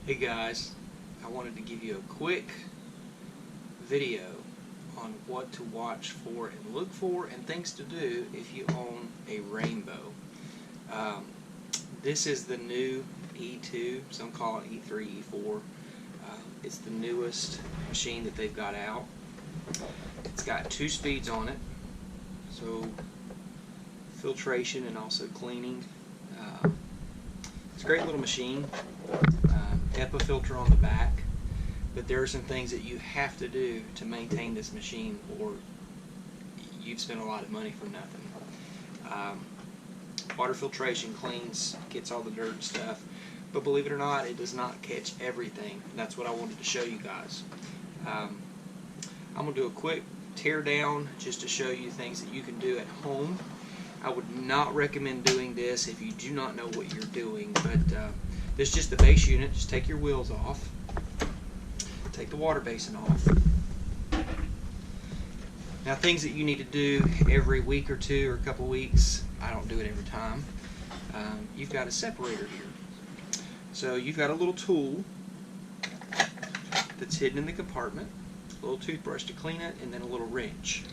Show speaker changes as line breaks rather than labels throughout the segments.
Hey guys, I wanted to give you a quick video on what to watch for and look for and things to do if you own a Rainbow. This is the new E2, some call it E3, E4. It's the newest machine that they've got out. It's got 2 speeds on it, so filtration and also cleaning. It's a great little machine. HEPA filter on the back, but there are some things that you have to do to maintain this machine, or you've spent a lot of money for nothing. Water filtration cleans, gets all the dirt and stuff, but believe it or not, it does not catch everything. That's what I wanted to show you guys. I'm going to do a quick tear down just to show you things that you can do at home. I would not recommend doing this if you do not know what you're doing, but this is just the base unit. Just take your wheels off, take the water basin off. Now, things that you need to do every week or two or a couple weeks, I don't do it every time. You've got a separator here. So you've got a little tool that's hidden in the compartment, a little toothbrush to clean it, and then a little wrench.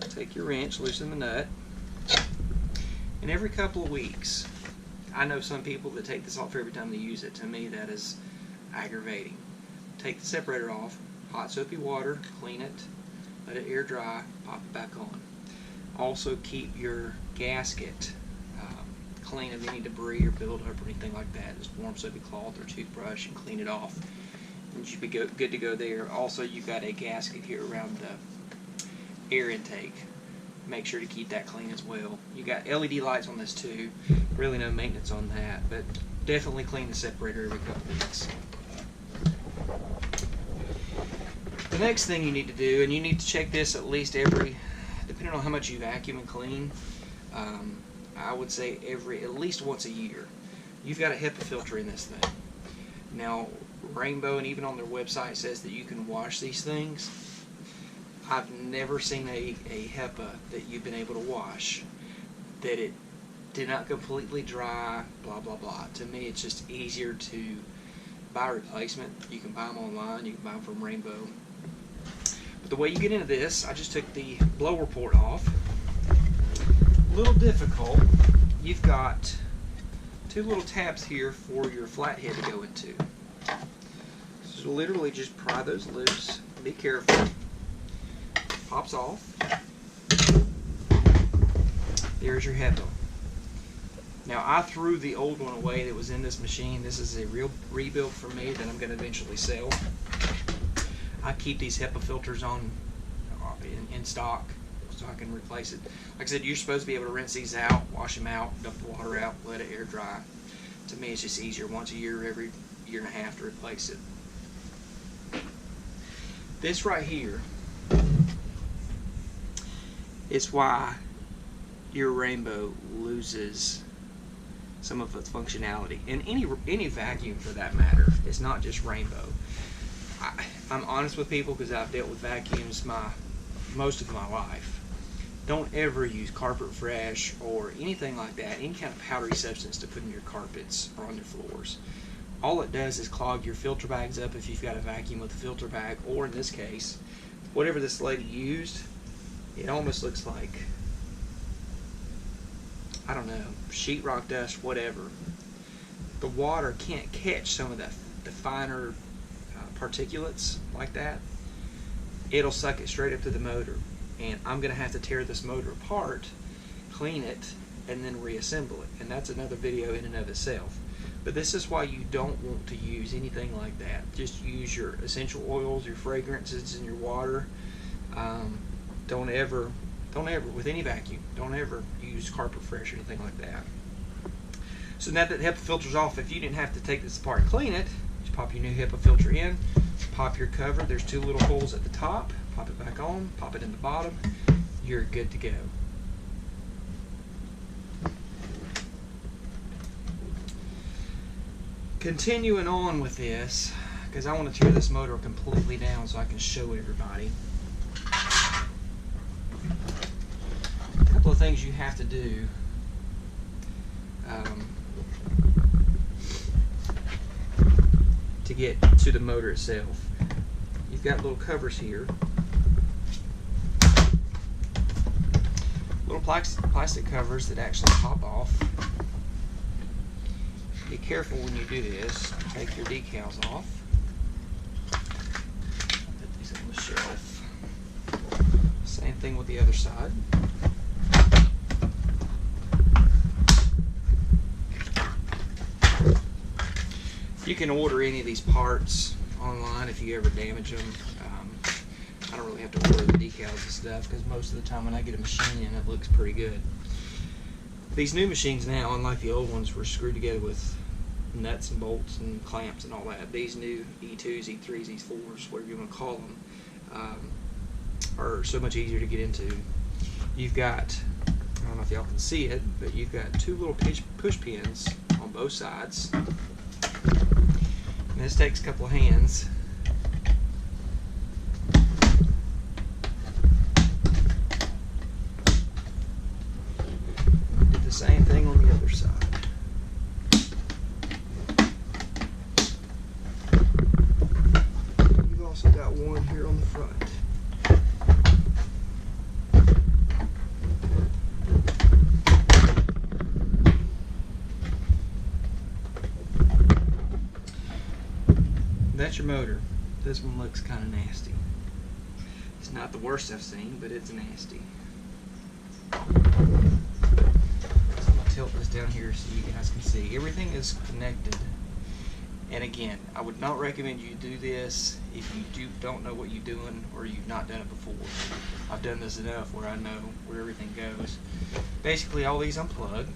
Take your wrench, loosen the nut, and every couple of weeks, I know some people that take this off every time they use it. To me, that is aggravating. Take the separator off, hot soapy water, clean it, let it air dry, pop it back on. Also keep your gasket clean of any debris or buildup or anything like that. Just warm soapy cloth or toothbrush and clean it off. And you should be good to go there. Also, you've got a gasket here around the air intake. Make sure to keep that clean as well. You got LED lights on this too. Really no maintenance on that, but definitely clean the separator every couple weeks. The next thing you need to do, and you need to check this at least depending on how much you vacuum and clean, I would say at least once a year. You've got a HEPA filter in this thing. Now, Rainbow and even on their website says that you can wash these things. I've never seen a HEPA that you've been able to wash that it did not completely dry, blah blah blah. To me, it's just easier to buy a replacement. You can buy them online, you can buy them from Rainbow. But the way you get into this, I just took the blower port off. A little difficult. You've got 2 little tabs here for your flathead to go into. So literally just pry those loose. Be careful. Pops off. There's your HEPA. Now, I threw the old one away that was in this machine. This is a real rebuild for me that I'm going to eventually sell. I keep these HEPA filters in stock so I can replace it. Like I said, you're supposed to be able to rinse these out, wash them out, dump the water out, let it air dry. To me, it's just easier once a year, every year and a half to replace it. This right here is why your Rainbow loses some of its functionality, and any vacuum for that matter. It's not just Rainbow. I'm honest with people because I've dealt with vacuums most of my life. Don't ever use Carpet Fresh or anything like that, any kind of powdery substance to put in your carpets or on your floors. All it does is clog your filter bags up if you've got a vacuum with a filter bag, or in this case, whatever this lady used, it almost looks like, I don't know, sheetrock dust, whatever. The water can't catch some of the finer particulates like that. It'll suck it straight up to the motor, and I'm going to have to tear this motor apart, clean it, and then reassemble it. And that's another video in and of itself. But this is why you don't want to use anything like that. Just use your essential oils, your fragrances, and your water. Don't ever, with any vacuum, don't ever use Carpet Fresh or anything like that. So now that the HEPA filter's off, if you didn't have to take this apart and clean it, just pop your new HEPA filter in, pop your cover. There's 2 little holes at the top. Pop it back on, pop it in the bottom. You're good to go. Continuing on with this, because I want to tear this motor completely down so I can show everybody. A couple of things you have to do get to the motor itself. You've got little covers here, little plastic covers that actually pop off. Be careful when you do this. Take your decals off. Put these on the shelf. Same thing with the other side. You can order any of these parts online if you ever damage them. I don't really have to order the decals and stuff because most of the time when I get a machine in, it looks pretty good. These new machines now, unlike the old ones, were screwed together with nuts and bolts and clamps and all that. These new E2s, E3s, E4s, whatever you want to call them, are so much easier to get into. You've got, I don't know if y'all can see it, but you've got two little push pins on both sides. And this takes a couple of hands. Do the same thing on the other side. You've also got one here on the front. That's your motor. This one looks kind of nasty. It's not the worst I've seen, but it's nasty. So I'm going to tilt this down here so you guys can see. Everything is connected. And again, I would not recommend you do this if you don't know what you're doing or you've not done it before. I've done this enough where I know where everything goes. Basically, all these unplug.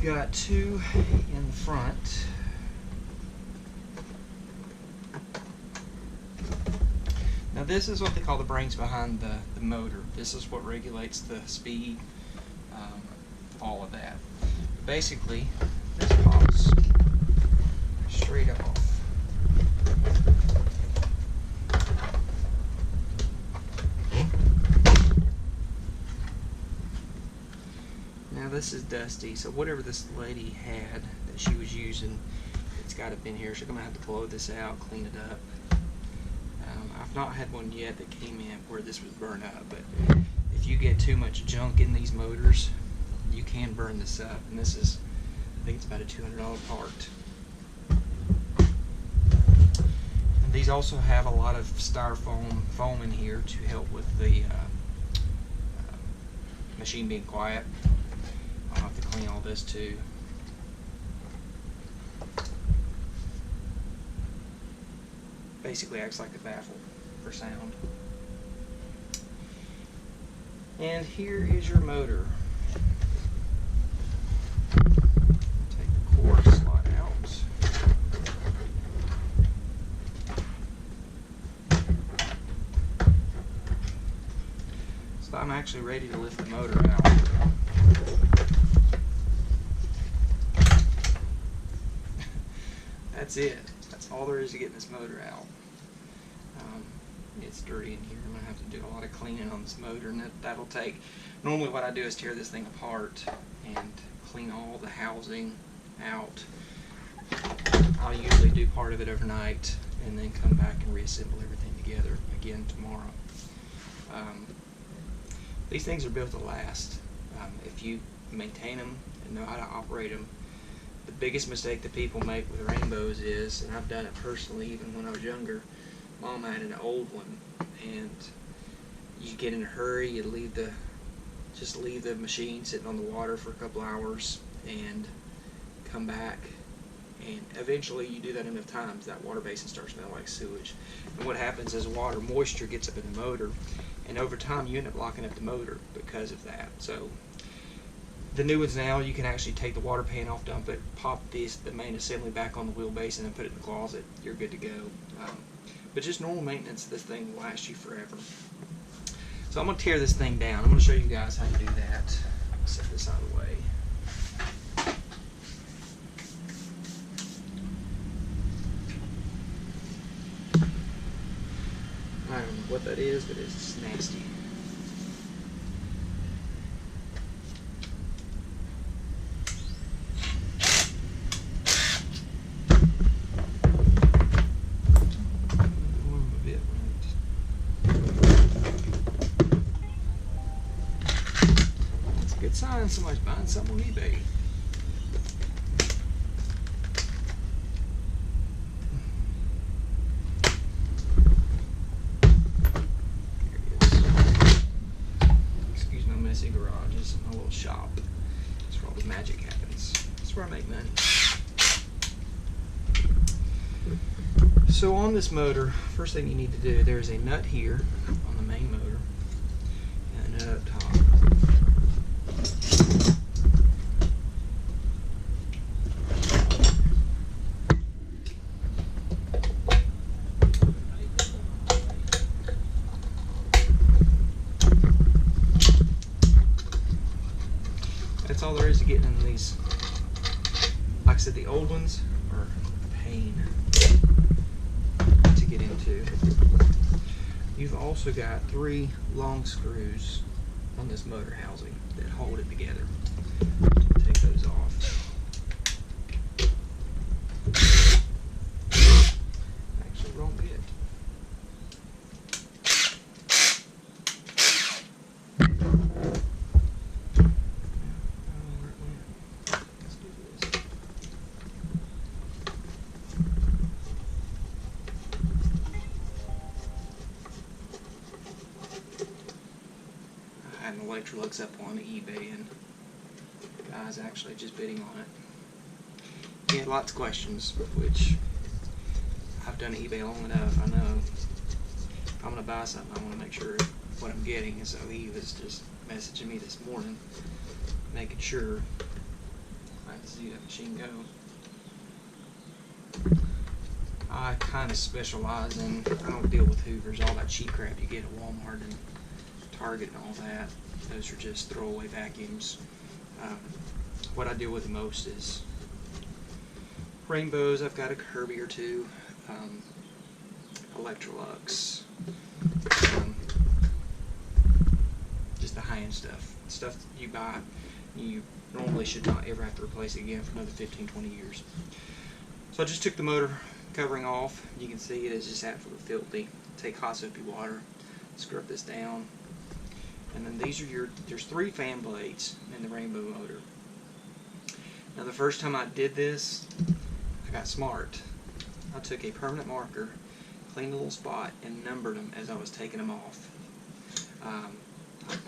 Got two in the front. Now this is what they call the brains behind the motor. This is what regulates the speed, all of that. But basically, this pops straight off. Now this is dusty, so whatever this lady had that she was using, it's got up in here. She's going to have to blow this out, clean it up. I've not had one yet that came in where this was burned up, but if you get too much junk in these motors, you can burn this up. And this is, I think it's about a $200 part. And these also have a lot of styrofoam foam in here to help with the machine being quiet. I'll have to clean all this too. Basically acts like a baffle for sound. And here is your motor. Take the cord slot out. So I'm actually ready to lift the motor out. That's it. That's all there is to getting this motor out. It's dirty in here. I'm going to have to do a lot of cleaning on this motor, and that'll take... Normally what I do is tear this thing apart and clean all the housing out. I'll usually do part of it overnight and then come back and reassemble everything together again tomorrow. These things are built to last. If you maintain them and know how to operate them. The biggest mistake that people make with rainbows is, and I've done it personally even when I was younger, Mom had an old one, and you get in a hurry, you just leave the machine sitting on the water for a couple hours and come back, and eventually you do that enough times, that water basin starts smelling like sewage. And what happens is water moisture gets up in the motor, and over time you end up locking up the motor because of that. So the new ones now, you can actually take the water pan off, dump it, pop the main assembly back on the wheel basin and put it in the closet. You're good to go. But just normal maintenance, this thing will last you forever. So I'm going to tear this thing down. I'm going to show you guys how to do that. Set this out of the way. what that is, but it's just nasty. That's a good sign somebody's buying something on eBay. Garage is my little shop. That's where all the magic happens. That's where I make money. So on this motor, first thing you need to do, there's a nut here on the main motor and a nut up top. That's all there is to getting into these. Like I said, the old ones are a pain to get into. You've also got 3 long screws on this motor housing that hold it together. Take those off. Actually, wrong bit. Electrolux up on eBay, and the guy's actually just bidding on it. He had lots of questions, which I've done eBay long enough. I know if I'm going to buy something, I want to make sure what I'm getting, and so he was just messaging me this morning, making sure I can see that machine go. I kind of specialize in, I don't deal with Hoovers, all that cheap crap you get at Walmart and Target and all that. Those are just throwaway vacuums. What I deal with the most is Rainbows. I've got a Kirby or two, Electrolux, just the high-end stuff. Stuff that you buy, you normally should not ever have to replace it again for another 15-20 years. So I just took the motor covering off. You can see it is just absolutely filthy. Take hot soapy water, scrub this down. And then these are there's 3 fan blades in the Rainbow motor. Now the first time I did this, I got smart. I took a permanent marker, cleaned a little spot, and numbered them as I was taking them off.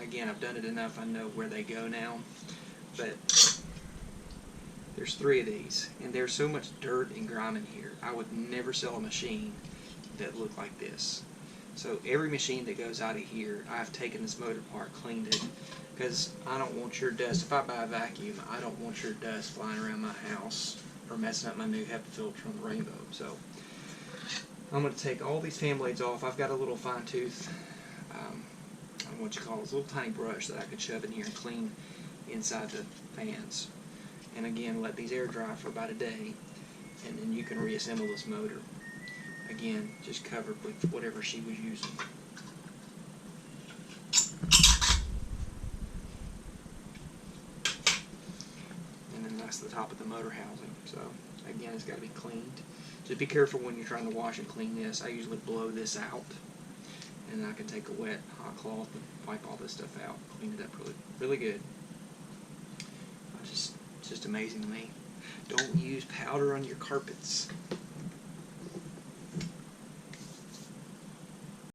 Again, I've done it enough, I know where they go now. But there's 3 of these, and there's so much dirt and grime in here. I would never sell a machine that looked like this. So every machine that goes out of here, I've taken this motor apart, cleaned it, because I don't want your dust. If I buy a vacuum, I don't want your dust flying around my house or messing up my new HEPA filter on the Rainbow. So I'm going to take all these fan blades off. I've got a little fine tooth, I don't know what you call it, a little tiny brush that I could shove in here and clean inside the fans. And again, let these air dry for about a day, and then you can reassemble this motor. Again, just covered with whatever she was using. And then that's the top of the motor housing. So again, it's got to be cleaned. Just be careful when you're trying to wash and clean this. I usually blow this out, and then I can take a wet hot cloth and wipe all this stuff out, clean it up really, really good. It's just amazing to me. Don't use powder on your carpets.